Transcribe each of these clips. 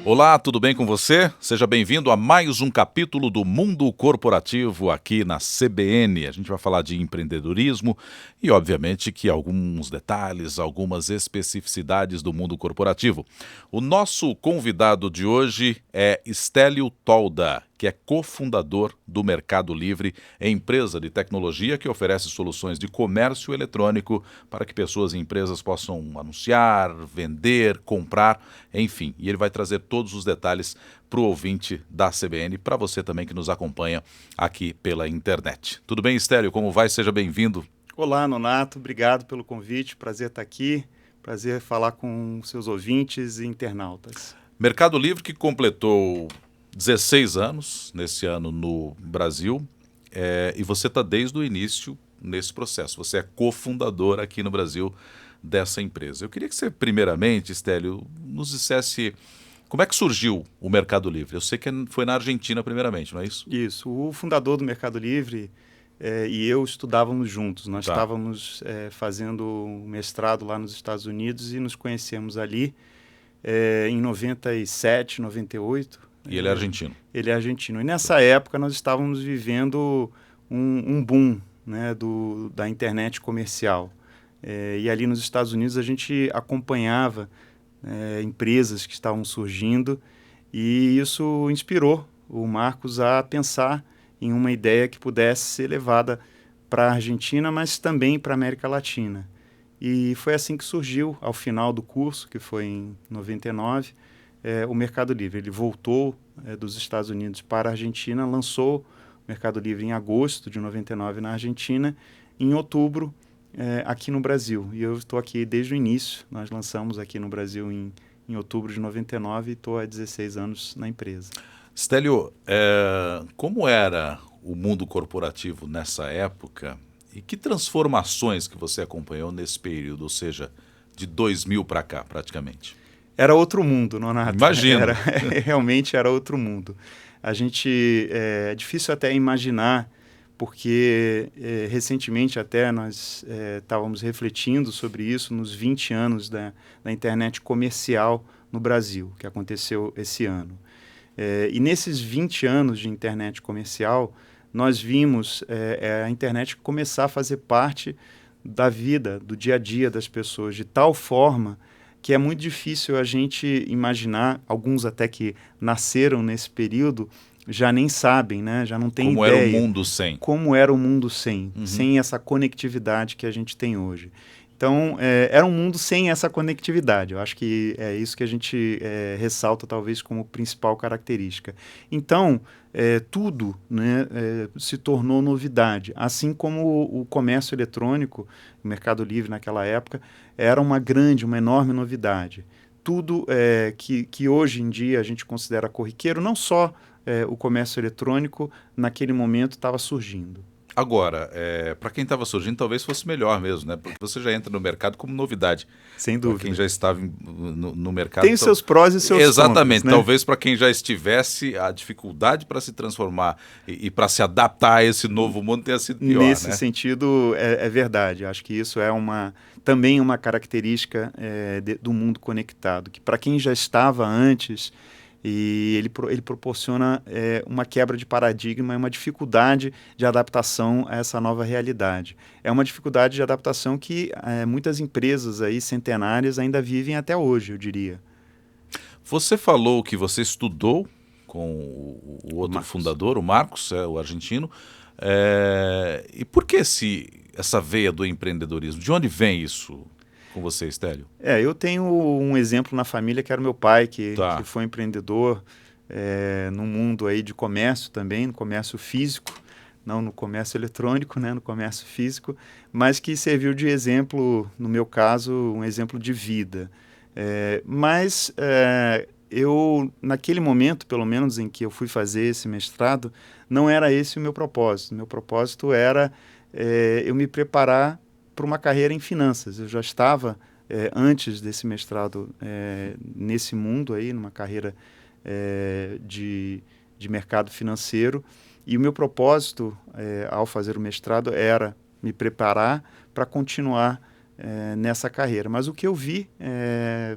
Olá, tudo bem com você? Seja bem-vindo a mais um capítulo do Mundo Corporativo aqui na CBN. A gente vai falar de empreendedorismo e, obviamente, que alguns detalhes, algumas especificidades do mundo corporativo. O nosso convidado de hoje é Stélio Tolda, que é cofundador do Mercado Livre, empresa de tecnologia que oferece soluções de comércio eletrônico para que pessoas e empresas possam anunciar, vender, comprar, enfim. E ele vai trazer todos os detalhes para o ouvinte da CBN, para você também que nos acompanha aqui pela internet. Tudo bem, Stélio? Como vai? Seja bem-vindo. Olá, Nonato. Obrigado pelo convite. Prazer estar aqui. Prazer falar com seus ouvintes e internautas. Mercado Livre que completou 16 anos nesse ano no Brasil, e você está desde o início nesse processo. Você é cofundador aqui no Brasil dessa empresa. Eu queria que você, primeiramente, Stélio, nos dissesse como é que surgiu o Mercado Livre. Eu sei que foi na Argentina primeiramente, não é isso? Isso. O fundador do Mercado Livre e eu estudávamos juntos. Nós Tá. estávamos fazendo um mestrado lá nos Estados Unidos e nos conhecemos ali em 97, 98. E ele é argentino. Ele é argentino. E nessa época nós estávamos vivendo um boom, né, da internet comercial. E ali nos Estados Unidos a gente acompanhava empresas que estavam surgindo e isso inspirou o Marcos a pensar em uma ideia que pudesse ser levada para a Argentina, mas também para a América Latina. E foi assim que surgiu, ao final do curso, que foi em 99, o Mercado Livre. Ele voltou dos Estados Unidos para a Argentina, lançou o Mercado Livre em agosto de 99 na Argentina, em outubro aqui no Brasil. E eu estou aqui desde o início. Nós lançamos aqui no Brasil em outubro de 99 e estou há 16 anos na empresa. Stélio, como era o mundo corporativo nessa época e que transformações que você acompanhou nesse período, ou seja, de 2000 para cá, praticamente? Era outro mundo, Nonato. Imagino. Realmente era outro mundo. É difícil até imaginar, porque recentemente até nós estávamos refletindo sobre isso nos 20 anos da internet comercial no Brasil, que aconteceu esse ano. E nesses 20 anos de internet comercial, nós vimos a internet começar a fazer parte da vida, do dia a dia das pessoas, de tal forma que é muito difícil a gente imaginar, alguns até que nasceram nesse período, já nem sabem, né? Já não têm Como era o ideia mundo sem? como era o mundo sem essa conectividade que a gente tem hoje. Então, era um mundo sem essa conectividade. Eu acho que é isso que a gente ressalta, talvez, como principal característica. Então, tudo, né, se tornou novidade. Assim como o comércio eletrônico, o Mercado Livre naquela época, era uma enorme novidade. Tudo que hoje em dia a gente considera corriqueiro, não só o comércio eletrônico, naquele momento estava surgindo. Agora, para quem estava surgindo, talvez fosse melhor mesmo, né? Porque você já entra no mercado como novidade. Sem Para quem dúvida. já estava no mercado. Tem os seus prós e seus contras, Exatamente. né? Talvez para quem já estivesse, a dificuldade para se transformar e para se adaptar a esse novo mundo tenha sido pior, Nesse né? sentido, é verdade. Acho que isso é também uma característica do mundo conectado, que para quem já estava antes, ele proporciona uma quebra de paradigma e uma dificuldade de adaptação a essa nova realidade. É uma dificuldade de adaptação que muitas empresas aí centenárias ainda vivem até hoje, eu diria. Você falou que você estudou com o O outro Marcos. fundador, o Marcos, o argentino. E por que essa veia do empreendedorismo? De onde vem isso com você, Stélio? Eu tenho um exemplo na família que era o meu pai, que Tá. foi empreendedor no mundo aí de comércio também, no comércio físico, não no comércio eletrônico, né, no comércio físico, mas que serviu de exemplo, no meu caso, um exemplo de vida. Eu, naquele momento, pelo menos em que eu fui fazer esse mestrado, não era esse o meu propósito. O meu propósito era eu me preparar para uma carreira em finanças. Eu já estava, antes desse mestrado, nesse mundo aí, numa carreira de mercado financeiro, e o meu propósito, ao fazer o mestrado, era me preparar para continuar nessa carreira. Mas o que eu vi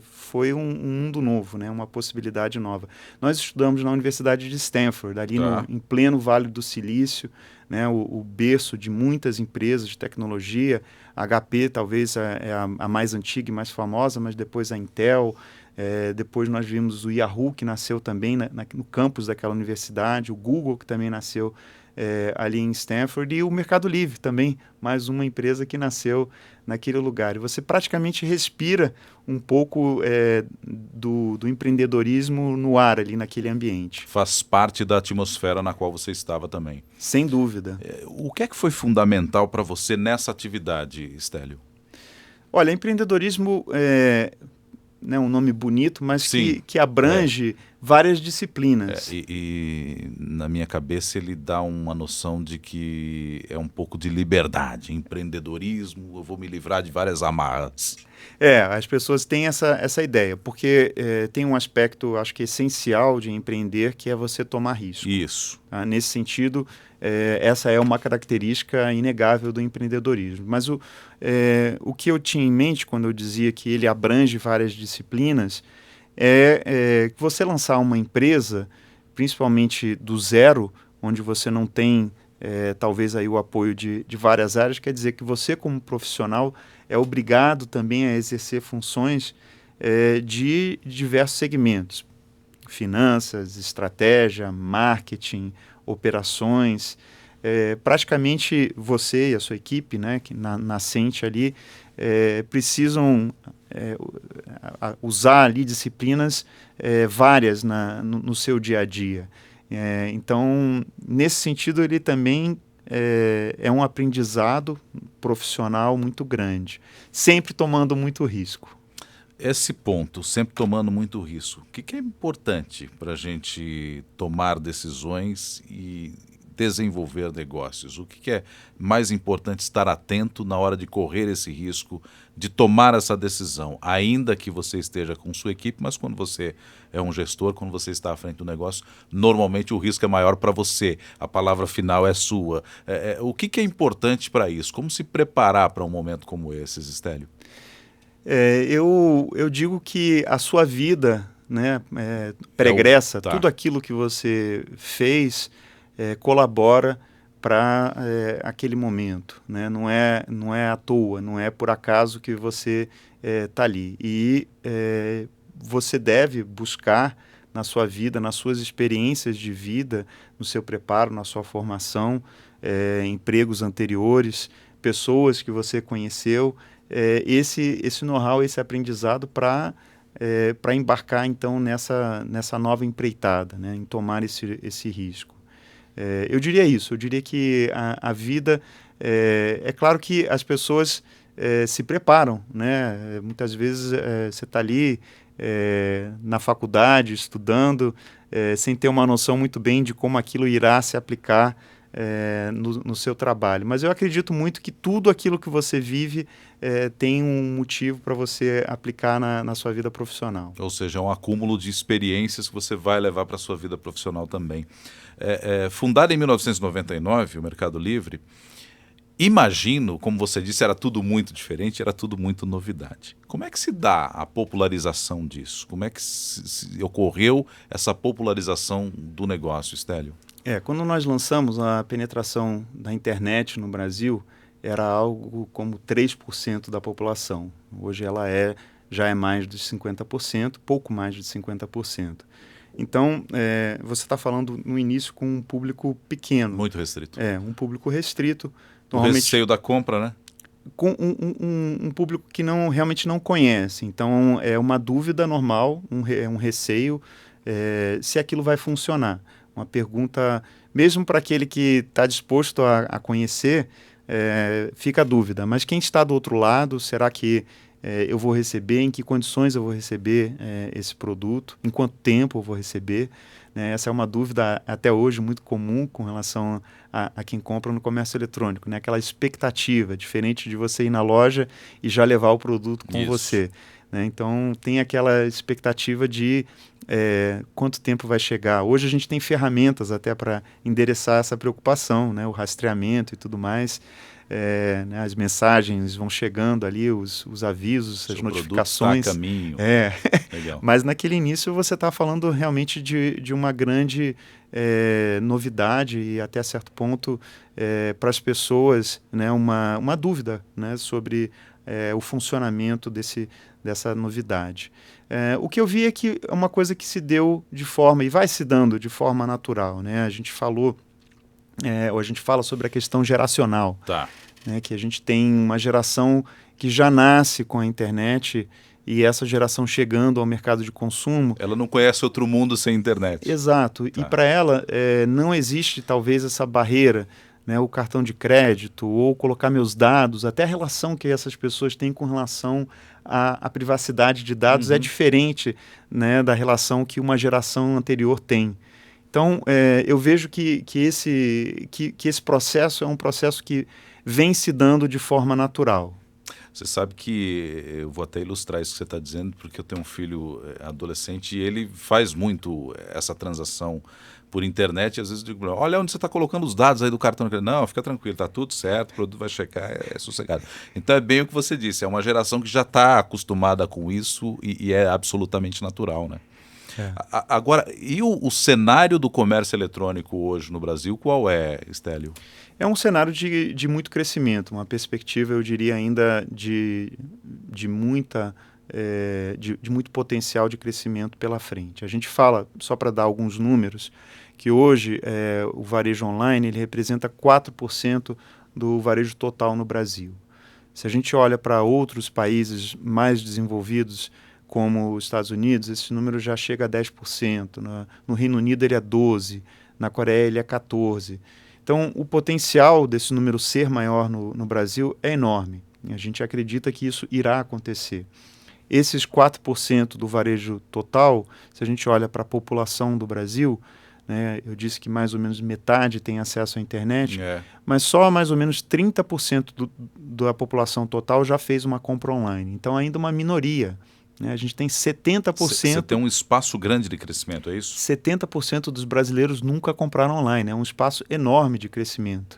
foi um mundo novo, né? Uma possibilidade nova. Nós estudamos na Universidade de Stanford, ali em pleno Vale do Silício, né? O berço de muitas empresas de tecnologia. A HP talvez é a mais antiga e mais famosa, mas depois a Intel. Depois nós vimos o Yahoo, que nasceu também no campus daquela universidade, o Google, que também nasceu ali em Stanford, e o Mercado Livre também, mais uma empresa que nasceu naquele lugar. E você praticamente respira um pouco do empreendedorismo no ar ali naquele ambiente. Faz parte da atmosfera na qual você estava também. Sem dúvida. O que é que foi fundamental para você nessa atividade, Stélio? Olha, empreendedorismo um nome bonito, mas que abrange várias disciplinas. E na minha cabeça ele dá uma noção de que é um pouco de liberdade, empreendedorismo, eu vou me livrar de várias amarras. As pessoas têm essa ideia, porque tem um aspecto, acho que essencial de empreender, que é você tomar risco. Isso. Nesse sentido, essa é uma característica inegável do empreendedorismo. Mas o que eu tinha em mente quando eu dizia que ele abrange várias disciplinas que você lançar uma empresa, principalmente do zero, onde você não tem talvez aí o apoio de várias áreas, quer dizer que você como profissional é obrigado também a exercer funções de diversos segmentos: finanças, estratégia, marketing, operações. Praticamente você e a sua equipe, né, que nascente ali, precisam usar ali disciplinas várias no seu dia a dia. Então, nesse sentido, ele também é um aprendizado profissional muito grande, sempre tomando muito risco. Esse ponto, sempre tomando muito risco, o que é importante para a gente tomar decisões e desenvolver negócios? O que é mais importante estar atento na hora de correr esse risco, de tomar essa decisão, ainda que você esteja com sua equipe, mas quando você é um gestor, quando você está à frente do negócio, normalmente o risco é maior para você, a palavra final é sua. O que é importante para isso? Como se preparar para um momento como esse, Stélio? Eu digo que a sua vida, né, pregressa, tudo aquilo que você fez colabora para aquele momento, né? Não é à toa, não é por acaso que você está ali. E você deve buscar na sua vida, nas suas experiências de vida, no seu preparo, na sua formação, empregos anteriores, pessoas que você conheceu, esse know-how, esse aprendizado para embarcar então nessa nova empreitada, né? Em tomar esse risco. Eu diria isso, eu diria que a vida, é claro que as pessoas se preparam, né? Muitas vezes você está ali na faculdade, estudando, sem ter uma noção muito bem de como aquilo irá se aplicar no seu trabalho. Mas eu acredito muito que tudo aquilo que você vive tem um motivo para você aplicar na sua vida profissional. Ou seja, é um acúmulo de experiências que você vai levar para a sua vida profissional também. Fundado em 1999, o Mercado Livre, imagino, como você disse, era tudo muito diferente, era tudo muito novidade. Como é que se dá a popularização disso? Como é que se ocorreu essa popularização do negócio, Stélio? Quando nós lançamos a penetração da internet no Brasil, era algo como 3% da população. Hoje ela já é mais de 50%, pouco mais de 50%. Então, você está falando no início com um público pequeno. Muito restrito. Um público restrito. O receio da compra, né? Com um público que realmente não conhece. Então, é uma dúvida normal, um receio, se aquilo vai funcionar. Uma pergunta, mesmo para aquele que está disposto a conhecer, fica a dúvida. Mas quem está do outro lado, será que eu vou receber? Em que condições eu vou receber esse produto? Em quanto tempo eu vou receber? Essa é uma dúvida até hoje muito comum com relação a quem compra no comércio eletrônico, né? Aquela expectativa, diferente de você ir na loja e já levar o produto com você. Né? Então, tem aquela expectativa de quanto tempo vai chegar. Hoje a gente tem ferramentas até para endereçar essa preocupação, né? O rastreamento e tudo mais. né, as mensagens vão chegando ali, os avisos, Seu as produto notificações. está a caminho. É. Legal. Mas naquele início você está falando realmente de uma grande novidade e até certo ponto para as pessoas, né, uma dúvida, né, sobre o funcionamento dessa novidade. O que eu vi é que é uma coisa que se deu de forma, e vai se dando de forma natural, né? A gente falou, ou a gente fala sobre a questão geracional, Tá. né? Que a gente tem uma geração que já nasce com a internet e essa geração chegando ao mercado de consumo. Ela não conhece outro mundo sem internet. Exato. Tá. E para ela não existe talvez essa barreira, né, o cartão de crédito ou colocar meus dados, até a relação que essas pessoas têm com relação à privacidade de dados é diferente, né, da relação que uma geração anterior tem. Então, eu vejo que esse processo é um processo que vem se dando de forma natural. Você sabe que eu vou até ilustrar isso que você está dizendo, porque eu tenho um filho adolescente e ele faz muito essa transação por internet. E às vezes eu digo, olha onde você está colocando os dados aí do cartão de crédito. Não, fica tranquilo, está tudo certo, o produto vai checar, é sossegado. Então é bem o que você disse, é uma geração que já está acostumada com isso e é absolutamente natural, né? Agora, e o cenário do comércio eletrônico hoje no Brasil, qual é, Stélio? É um cenário de muito crescimento, uma perspectiva, eu diria, ainda de muito potencial de crescimento pela frente. A gente fala, só para dar alguns números, que hoje o varejo online ele representa 4% do varejo total no Brasil. Se a gente olha para outros países mais desenvolvidos, como os Estados Unidos, esse número já chega a 10%. No Reino Unido ele é 12%, na Coreia ele é 14%. Então, o potencial desse número ser maior no Brasil é enorme. A gente acredita que isso irá acontecer. Esses 4% do varejo total, se a gente olha para a população do Brasil, né, eu disse que mais ou menos metade tem acesso à internet, mas só mais ou menos 30% da população total já fez uma compra online. Então, ainda uma minoria. A gente tem 70%. Você tem um espaço grande de crescimento, é isso? 70% dos brasileiros nunca compraram online. É um espaço enorme de crescimento.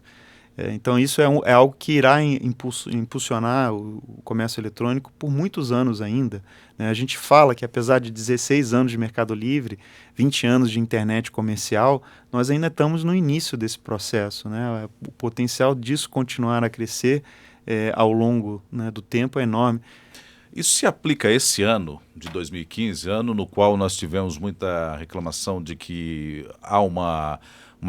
Então, isso é algo que irá impulsionar o comércio eletrônico por muitos anos ainda. A gente fala que, apesar de 16 anos de Mercado Livre, 20 anos de internet comercial, nós ainda estamos no início desse processo. O potencial disso continuar a crescer ao longo do tempo é enorme. Isso se aplica a esse ano de 2015, ano no qual nós tivemos muita reclamação de que há uma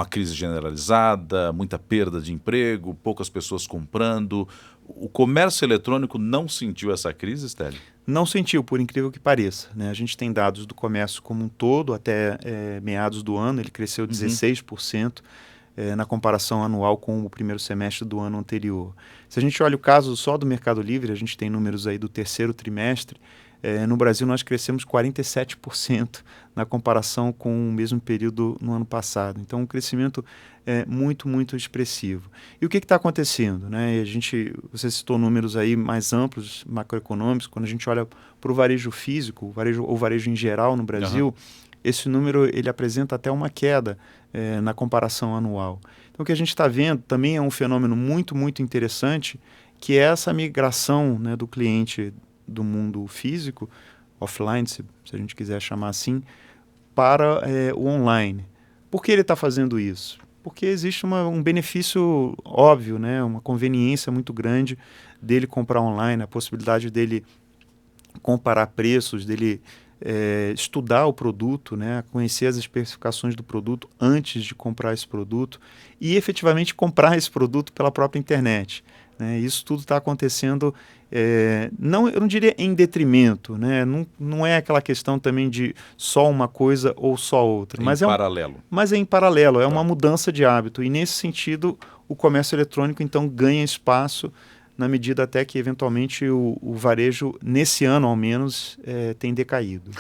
crise generalizada, muita perda de emprego, poucas pessoas comprando. O comércio eletrônico não sentiu essa crise, Stélio? Não sentiu, por incrível que pareça. A gente tem dados do comércio como um todo, até meados do ano, ele cresceu 16%. Na comparação anual com o primeiro semestre do ano anterior. Se a gente olha o caso só do Mercado Livre, a gente tem números aí do terceiro trimestre, no Brasil nós crescemos 47% na comparação com o mesmo período no ano passado. Então, um crescimento muito, muito expressivo. E o que está acontecendo? Você citou números aí mais amplos, macroeconômicos, quando a gente olha para o varejo físico, o varejo em geral no Brasil, esse número ele apresenta até uma queda na comparação anual. Então, o que a gente está vendo também é um fenômeno muito, muito interessante, que é essa migração do cliente do mundo físico, offline, se a gente quiser chamar assim, para o online. Por que ele está fazendo isso? Porque existe um benefício óbvio, uma conveniência muito grande dele comprar online, a possibilidade dele comparar preços, dele estudar o produto, conhecer as especificações do produto antes de comprar esse produto e efetivamente comprar esse produto pela própria internet. Isso tudo está acontecendo, eu não diria em detrimento, não é aquela questão também de só uma coisa ou só outra. Mas é em paralelo, é uma mudança de hábito e nesse sentido o comércio eletrônico então ganha espaço na medida até que, eventualmente, o varejo, nesse ano ao menos, tem decaído.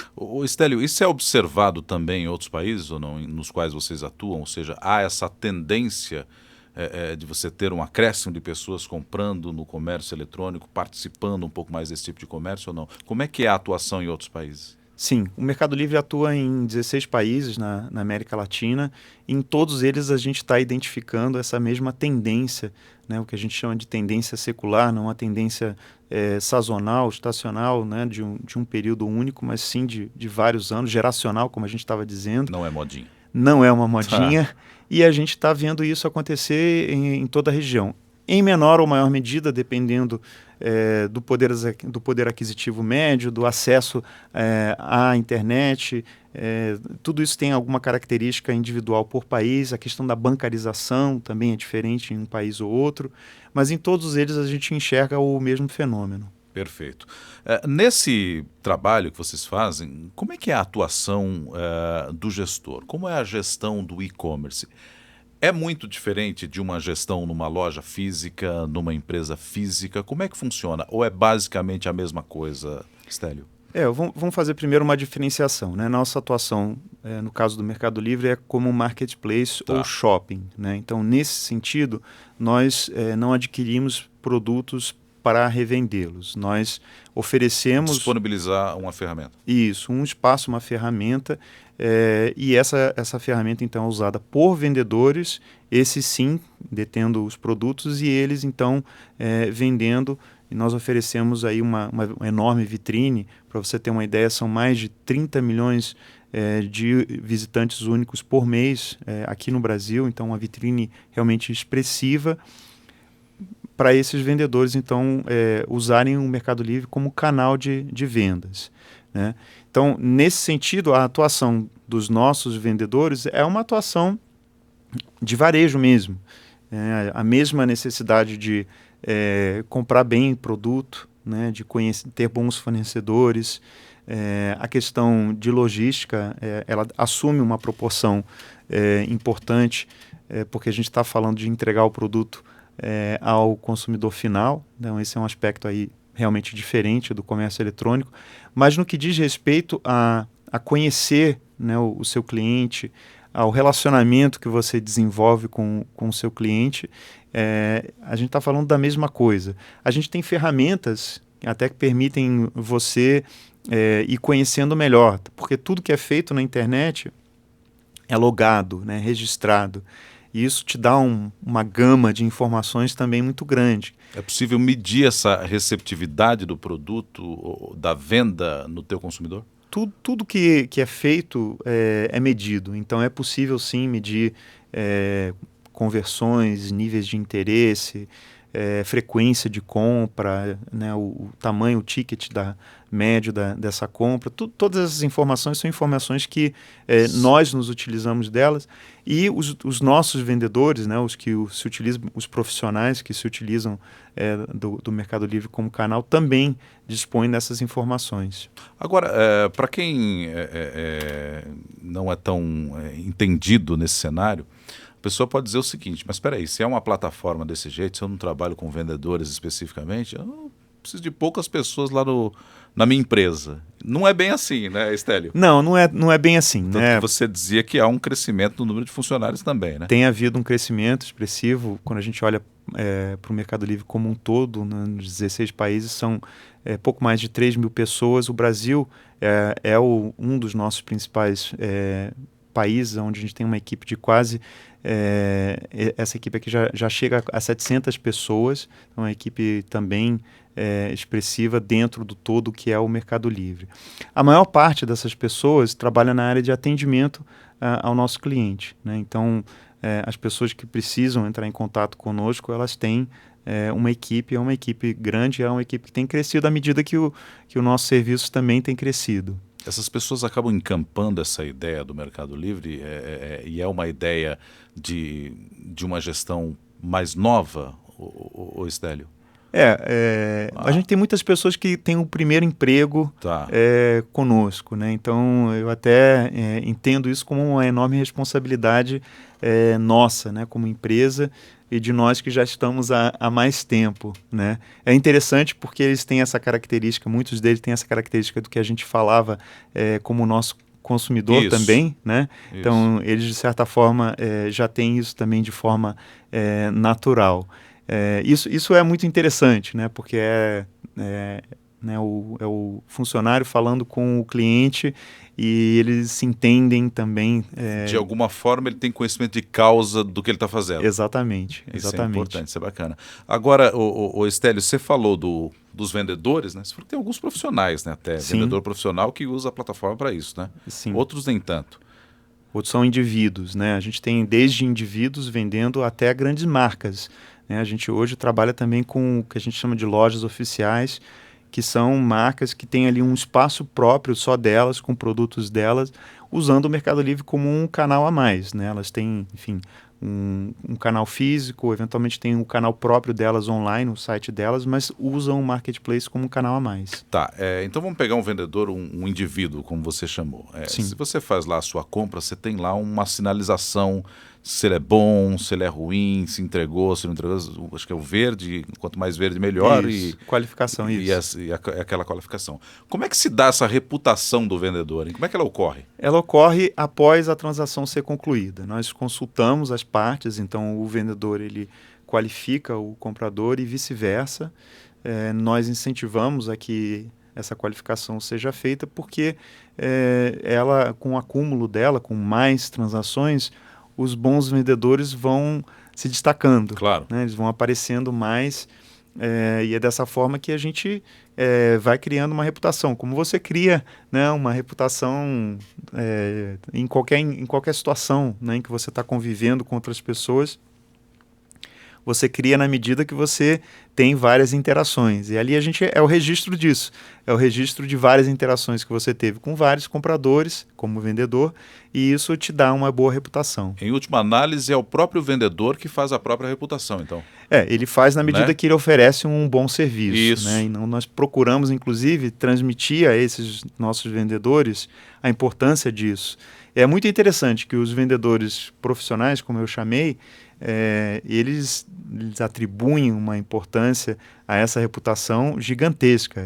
Stélio, isso é observado também em outros países ou não, nos quais vocês atuam? Ou seja, há essa tendência de você ter um acréscimo de pessoas comprando no comércio eletrônico, participando um pouco mais desse tipo de comércio ou não? Como é que é a atuação em outros países? Sim, o Mercado Livre atua em 16 países na América Latina. Em todos eles a gente está identificando essa mesma tendência, né, o que a gente chama de tendência secular, não uma tendência sazonal, estacional, né, de um período único, mas sim de vários anos, geracional, como a gente estava dizendo. Não é modinha. Não é uma Tá. modinha, e a gente está vendo isso acontecer em toda a região. Em menor ou maior medida, dependendo do poder aquisitivo médio, do acesso à internet. Tudo isso tem alguma característica individual por país. A questão da bancarização também é diferente em um país ou outro, mas em todos eles a gente enxerga o mesmo fenômeno. Perfeito. Nesse trabalho que vocês fazem, como é que é a atuação do gestor? Como é a gestão do e-commerce? É muito diferente de uma gestão numa loja física, numa empresa física? Como é que funciona? Ou é basicamente a mesma coisa, Stélio? Vamos fazer primeiro uma diferenciação, né? Nossa atuação, no caso do Mercado Livre, é como um marketplace ou Tá. shopping, né? Então, nesse sentido, nós não adquirimos produtos para revendê-los. Nós oferecemos Disponibilizar uma ferramenta. isso, um espaço, uma ferramenta, e essa ferramenta, então, é usada por vendedores, esses sim, detendo os produtos, e eles, então, vendendo. E nós oferecemos aí uma enorme vitrine. Para você ter uma ideia, são mais de 30 milhões de visitantes únicos por mês aqui no Brasil, então uma vitrine realmente expressiva para esses vendedores, então, usarem o Mercado Livre como canal de vendas, né? Então, nesse sentido, a atuação dos nossos vendedores é uma atuação de varejo mesmo. A mesma necessidade de comprar bem produto, né, de ter bons fornecedores. A questão de logística, ela assume uma proporção importante, porque a gente está falando de entregar o produto ao consumidor final. Então, esse é um aspecto aí realmente diferente do comércio eletrônico. Mas no que diz respeito a conhecer, né, o seu cliente, ao relacionamento que você desenvolve com o seu cliente, a gente está falando da mesma coisa. A gente tem ferramentas até que permitem você ir conhecendo melhor, porque tudo que é feito na internet é logado, né, registrado. E isso te dá uma gama de informações também muito grande. É possível medir essa receptividade do produto, ou da venda no teu consumidor? Tudo que é feito é medido. Então é possível sim medir conversões, níveis de interesse, frequência de compra, né, o tamanho, o ticket médio dessa compra. Todas essas informações são informações que nós nos utilizamos delas, e os nossos vendedores, né, os profissionais que se utilizam do Mercado Livre como canal, também dispõem dessas informações. Agora, para quem não é tão entendido nesse cenário, a pessoa pode dizer o seguinte: mas espera aí, se é uma plataforma desse jeito, se eu não trabalho com vendedores especificamente, eu não preciso de poucas pessoas lá na minha empresa. Não é bem assim, né, Stélio? Não é bem assim, Tanto que né? você dizia que há um crescimento no número de funcionários também, né? Tem havido um crescimento expressivo quando a gente olha para o Mercado Livre como um todo, né, nos 16 países, são pouco mais de 3 mil pessoas. O Brasil um dos nossos principais países, onde a gente tem uma equipe de quase... essa equipe aqui já chega a 700 pessoas, é uma equipe também expressiva dentro do todo que é o Mercado Livre. A maior parte dessas pessoas trabalha na área de atendimento ao nosso cliente, né? Então, as pessoas que precisam entrar em contato conosco, elas têm uma equipe, é uma equipe grande, é uma equipe que tem crescido à medida que o nosso serviço também tem crescido. Essas pessoas acabam encampando essa ideia do Mercado Livre e é uma ideia de uma gestão mais nova, o Stélio? A gente tem muitas pessoas que têm o primeiro emprego Tá. conosco, né? Então eu até entendo isso como uma enorme responsabilidade nossa, né, como empresa, e de nós que já estamos há mais tempo, né? É interessante porque eles têm essa característica, muitos deles têm essa característica do que a gente falava como nosso consumidor Isso. também, né? Isso. Então eles de certa forma já têm isso também de forma natural. Isso é muito interessante, né? Porque né? É o funcionário falando com o cliente e eles se entendem também. De alguma forma ele tem conhecimento de causa do que ele está fazendo. Exatamente, Isso é exatamente. importante, isso é bacana. Agora, o Estélio, você falou dos vendedores, né? Você falou que tem alguns profissionais, né? Até Sim. vendedor profissional que usa a plataforma para isso, né? Sim. Outros nem tanto. Outros são indivíduos, né? A gente tem desde indivíduos vendendo até grandes marcas, né? A gente hoje trabalha também com o que a gente chama de lojas oficiais, que são marcas que têm ali um espaço próprio só delas, com produtos delas, usando o Mercado Livre como um canal a mais, né? Elas têm, enfim, um canal físico, eventualmente tem um canal próprio delas online, o site delas, mas usam o Marketplace como um canal a mais. Tá, então vamos pegar um vendedor, um indivíduo, como você chamou. Sim. Se você faz lá a sua compra, você tem lá uma sinalização se ele é bom, se ele é ruim, se entregou, se não entregou. Acho que é o verde, quanto mais verde, melhor. Isso, qualificação, isso. E aquela qualificação. Como é que se dá essa reputação do vendedor, hein? Como é que ela ocorre? Ela ocorre após a transação ser concluída. Nós consultamos as partes, então o vendedor ele qualifica o comprador e vice-versa. Nós incentivamos a que essa qualificação seja feita porque ela, com o acúmulo dela, com mais transações, os bons vendedores vão se destacando. Claro. Né? Eles vão aparecendo mais e é dessa forma que a gente vai criando uma reputação. Como você cria, né, uma reputação em qualquer situação, né, em que você está convivendo com outras pessoas, você cria na medida que você tem várias interações. E ali a gente é o registro disso. É o registro de várias interações que você teve com vários compradores, como vendedor, e isso te dá uma boa reputação. Em última análise, é o próprio vendedor que faz a própria reputação, então. Ele faz na medida, né, que ele oferece um bom serviço. Isso. Né? E nós procuramos, inclusive, transmitir a esses nossos vendedores a importância disso. É muito interessante que os vendedores profissionais, como eu chamei, eles atribuem uma importância a essa reputação gigantesca.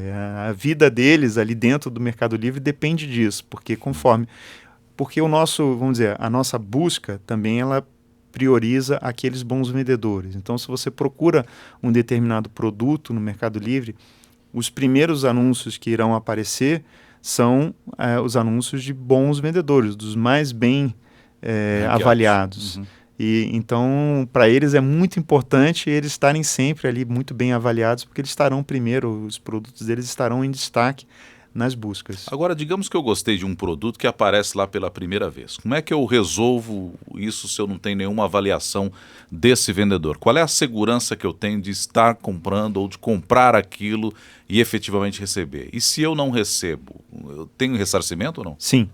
A vida deles ali dentro do Mercado Livre depende disso, porque o nosso, vamos dizer, a nossa busca também ela prioriza aqueles bons vendedores. Então, se você procura um determinado produto no Mercado Livre, os primeiros anúncios que irão aparecer são os anúncios de bons vendedores, dos mais bem avaliados. Uhum. E então, para eles é muito importante eles estarem sempre ali muito bem avaliados, porque eles estarão primeiro, os produtos deles estarão em destaque nas buscas. Agora, digamos que eu gostei de um produto que aparece lá pela primeira vez. Como é que eu resolvo isso se eu não tenho nenhuma avaliação desse vendedor? Qual é a segurança que eu tenho de estar comprando ou de comprar aquilo e efetivamente receber? E se eu não recebo, eu tenho ressarcimento ou não? Sim,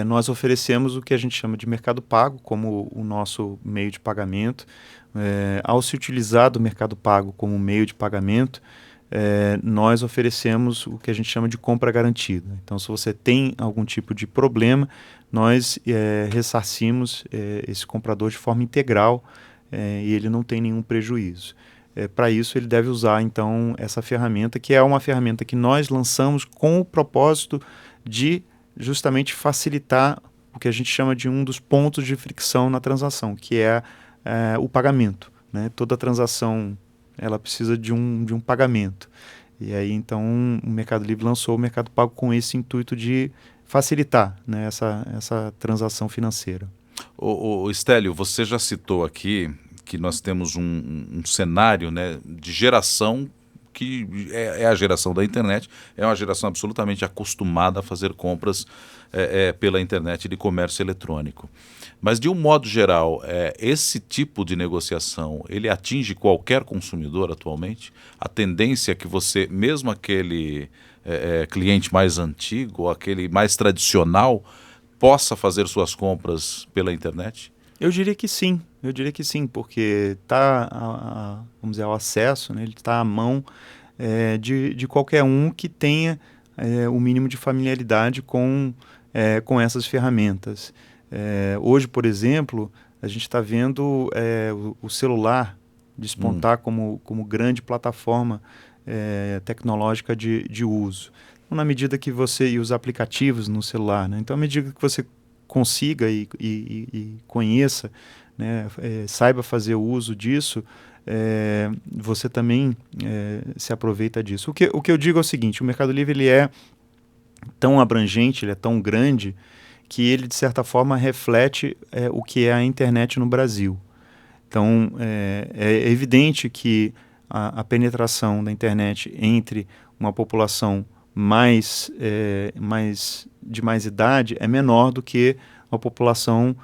nós oferecemos o que a gente chama de mercado pago como o nosso meio de pagamento. Ao se utilizar do mercado pago como meio de pagamento, nós oferecemos o que a gente chama de compra garantida. Então, se você tem algum tipo de problema, nós ressarcimos esse comprador de forma integral e ele não tem nenhum prejuízo. Para isso, ele deve usar, então, essa ferramenta, que é uma ferramenta que nós lançamos com o propósito de justamente facilitar o que a gente chama de um dos pontos de fricção na transação, que é o pagamento. Né? Toda transação ela precisa de um pagamento. E aí, então, o Mercado Livre lançou o Mercado Pago com esse intuito de facilitar, né, essa transação financeira. O Estélio, você já citou aqui que nós temos um cenário, né, de geração que é a geração da internet, é uma geração absolutamente acostumada a fazer compras pela internet de comércio eletrônico. Mas, de um modo geral, esse tipo de negociação, ele atinge qualquer consumidor atualmente? A tendência é que você, mesmo aquele cliente mais antigo, ou aquele mais tradicional, possa fazer suas compras pela internet? Eu diria que sim, porque está, vamos dizer, ao acesso, né, ele está à mão de qualquer um que tenha o mínimo de familiaridade com essas ferramentas. Hoje, por exemplo, a gente está vendo o celular despontar como grande plataforma tecnológica de uso. Então, na medida que você... E os aplicativos no celular, né? Então, à medida que você consiga e conheça, né, saiba fazer o uso disso, você também se aproveita disso. O que eu digo é o seguinte, o Mercado Livre ele é tão abrangente, ele é tão grande, que ele, de certa forma, reflete o que é a internet no Brasil. Então, é evidente que a penetração da internet entre uma população de mais idade é menor do que a população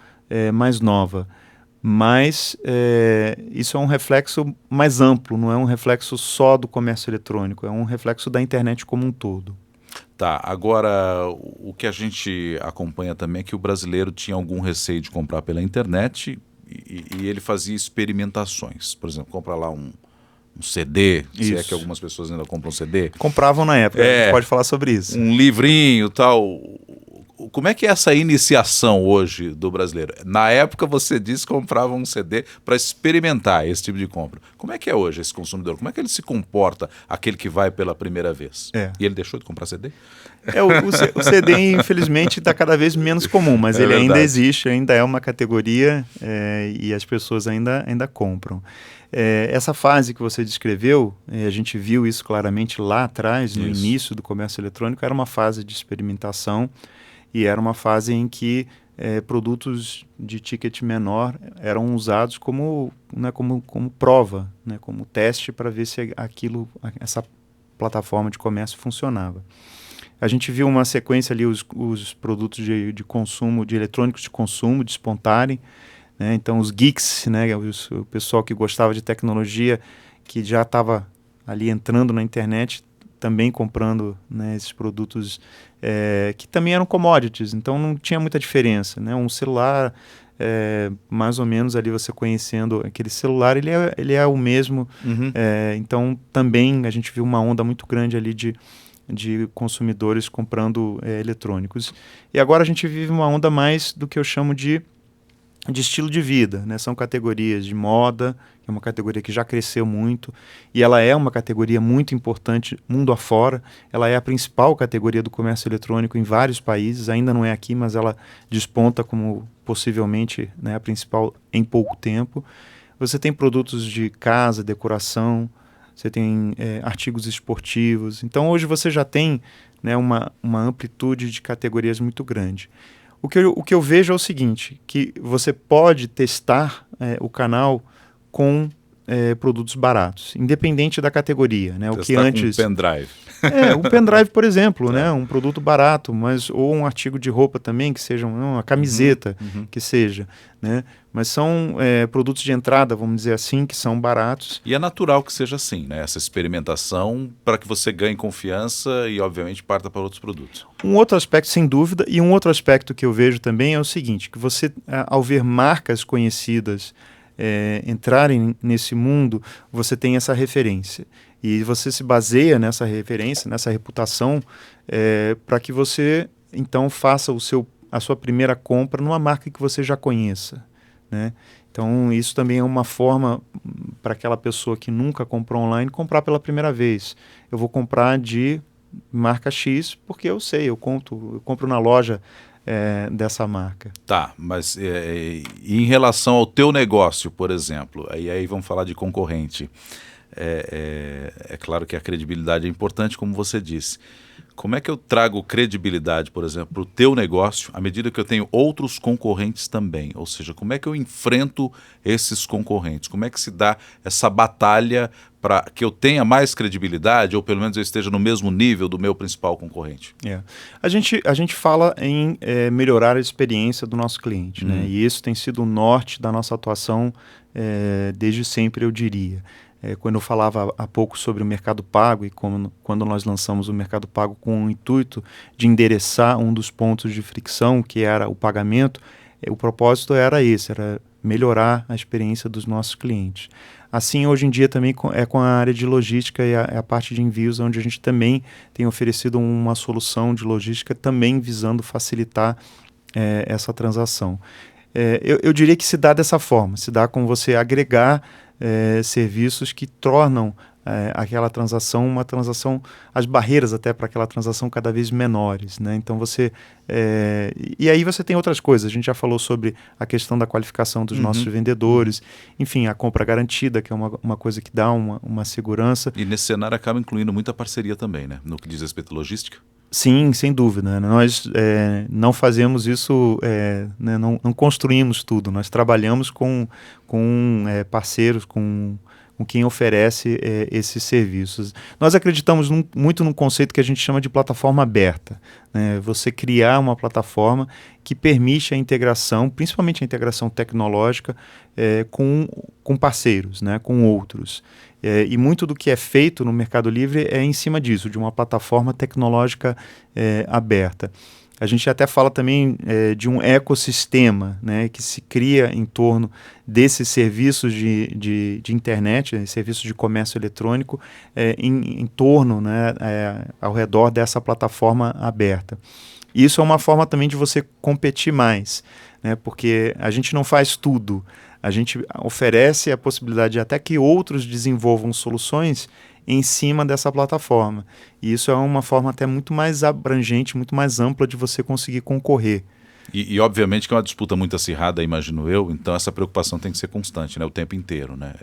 mais nova. Mas isso é um reflexo mais amplo, não é um reflexo só do comércio eletrônico, é um reflexo da internet como um todo. Tá, agora o que a gente acompanha também é que o brasileiro tinha algum receio de comprar pela internet e ele fazia experimentações. Por exemplo, compra lá um CD, se é que algumas pessoas ainda compram CD. Compravam na época, a gente pode falar sobre isso. Um livrinho e tal. Como é que é essa iniciação hoje do brasileiro? Na época você disse que comprava um CD para experimentar esse tipo de compra. Como é que é hoje esse consumidor? Como é que ele se comporta, aquele que vai pela primeira vez? E ele deixou de comprar CD? O CD, infelizmente, está cada vez menos comum, mas ele ainda existe, ainda é uma categoria e as pessoas ainda compram. Essa fase que você descreveu, a gente viu isso claramente lá atrás, no início do comércio eletrônico, era uma fase de experimentação e era uma fase em que produtos de ticket menor eram usados como prova, né, como teste para ver se essa plataforma de comércio funcionava. A gente viu uma sequência ali, os produtos de consumo, de eletrônicos de consumo, despontarem, né? Então os geeks, né, o pessoal que gostava de tecnologia, que já estava ali entrando na internet, também comprando, né, esses produtos que também eram commodities, então não tinha muita diferença, né? Um celular, mais ou menos ali você conhecendo aquele celular, ele é o mesmo. Então também a gente viu uma onda muito grande ali de consumidores comprando eletrônicos. E agora a gente vive uma onda mais do que eu chamo de estilo de vida, né? São categorias de moda, que é uma categoria que já cresceu muito, e ela é uma categoria muito importante mundo afora. Ela é a principal categoria do comércio eletrônico em vários países, ainda não é aqui, mas ela desponta como possivelmente, né, a principal em pouco tempo. Você tem produtos de casa, decoração, você tem artigos esportivos. Então hoje você já tem, né, uma amplitude de categorias muito grande. O que eu vejo é o seguinte, que você pode testar o canal com produtos baratos, independente da categoria, né? O que antes com um pendrive. Um pendrive, por exemplo, né? Um produto barato, ou um artigo de roupa também, que seja uma camiseta, que seja, né? Mas são produtos de entrada, vamos dizer assim, que são baratos. E é natural que seja assim, né? Essa experimentação para que você ganhe confiança e, obviamente, parta para outros produtos. Um outro aspecto, sem dúvida, e um outro aspecto que eu vejo também é o seguinte, que você, ao ver marcas conhecidas entrarem nesse mundo, você tem essa referência. E você se baseia nessa referência, nessa reputação, para que você, então, faça a sua primeira compra numa marca que você já conheça, né? Então, isso também é uma forma para aquela pessoa que nunca comprou online comprar pela primeira vez. Eu vou comprar de marca X porque eu sei, eu compro na loja dessa marca. Tá, mas em relação ao teu negócio, por exemplo, aí vamos falar de concorrente. É claro que a credibilidade é importante, como você disse. Como é que eu trago credibilidade, por exemplo, para o teu negócio, à medida que eu tenho outros concorrentes também? Ou seja, como é que eu enfrento esses concorrentes? Como é que se dá essa batalha para que eu tenha mais credibilidade, ou pelo menos eu esteja no mesmo nível do meu principal concorrente? A gente fala em melhorar a experiência do nosso cliente, né? E isso tem sido o norte da nossa atuação desde sempre, eu diria. Quando eu falava há pouco sobre o Mercado Pago e quando nós lançamos o Mercado Pago com o intuito de endereçar um dos pontos de fricção, que era o pagamento, o propósito era esse, era melhorar a experiência dos nossos clientes. Assim, hoje em dia também com a área de logística e a parte de envios, onde a gente também tem oferecido uma solução de logística também visando facilitar essa transação. Eu diria que se dá dessa forma, se dá com você agregar serviços que tornam aquela transação, as barreiras até para aquela transação cada vez menores, né? Então e aí você tem outras coisas. A gente já falou sobre a questão da qualificação dos nossos vendedores, enfim, a compra garantida, que é uma coisa que dá uma segurança. E nesse cenário acaba incluindo muita parceria também, né? No que diz respeito à logística. Sim, sem dúvida. Nós não fazemos isso, né, não construímos tudo. Nós trabalhamos com parceiros, com quem oferece esses serviços. Nós acreditamos muito num conceito que a gente chama de plataforma aberta, né? Você criar uma plataforma que permite a integração, principalmente a integração tecnológica, com parceiros, né, com outros. E muito do que é feito no Mercado Livre é em cima disso, de uma plataforma tecnológica aberta. A gente até fala também de um ecossistema, né, que se cria em torno desses serviços de internet, serviços de comércio eletrônico, em torno, né, ao redor dessa plataforma aberta. Isso é uma forma também de você competir mais, né, porque a gente não faz tudo. A gente oferece a possibilidade de até que outros desenvolvam soluções em cima dessa plataforma. E isso é uma forma até muito mais abrangente, muito mais ampla de você conseguir concorrer. E obviamente que é uma disputa muito acirrada, imagino eu, então essa preocupação tem que ser constante, né, o tempo inteiro, né,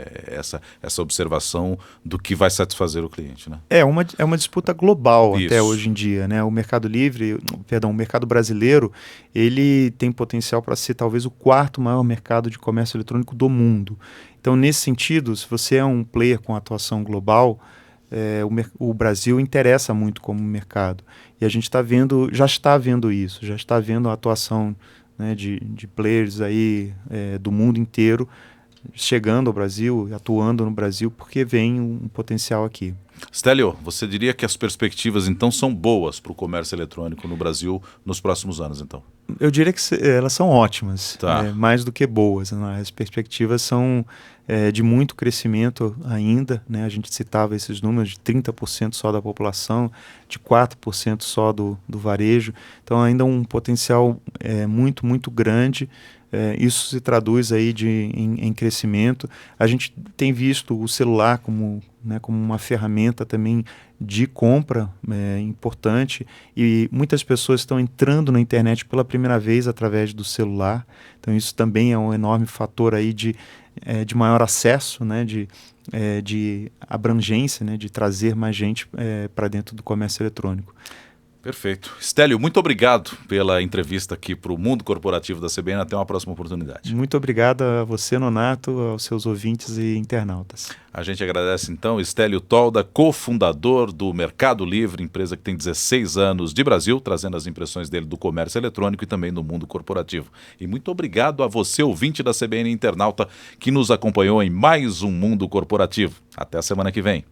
essa observação do que vai satisfazer o cliente, né? É uma disputa global Isso. até hoje em dia, né? O mercado o mercado brasileiro, ele tem potencial para ser talvez o quarto maior mercado de comércio eletrônico do mundo. Então, nesse sentido, se você é um player com atuação global, o Brasil interessa muito como mercado. E a gente já está vendo isso, já está vendo a atuação, né, de players aí do mundo inteiro chegando ao Brasil, atuando no Brasil, porque vem um potencial aqui. Stélio, você diria que as perspectivas então são boas para o comércio eletrônico no Brasil nos próximos anos, então? Eu diria que elas são ótimas, Tá. mais do que boas, né? As perspectivas são de muito crescimento ainda, né? A gente citava esses números de 30% só da população, de 4% só do varejo, então ainda um potencial muito, muito grande. Isso se traduz aí em crescimento. A gente tem visto o celular como uma ferramenta também de compra importante, e muitas pessoas estão entrando na internet pela primeira vez através do celular. Então isso também é um enorme fator aí de maior acesso, né, de abrangência, né, de trazer mais gente para dentro do comércio eletrônico. Perfeito. Stélio, muito obrigado pela entrevista aqui para o Mundo Corporativo da CBN. Até uma próxima oportunidade. Muito obrigado a você, Nonato, aos seus ouvintes e internautas. A gente agradece então Stélio Tolda, cofundador do Mercado Livre, empresa que tem 16 anos de Brasil, trazendo as impressões dele do comércio eletrônico e também do mundo corporativo. E muito obrigado a você, ouvinte da CBN Internauta, que nos acompanhou em mais um Mundo Corporativo. Até a semana que vem.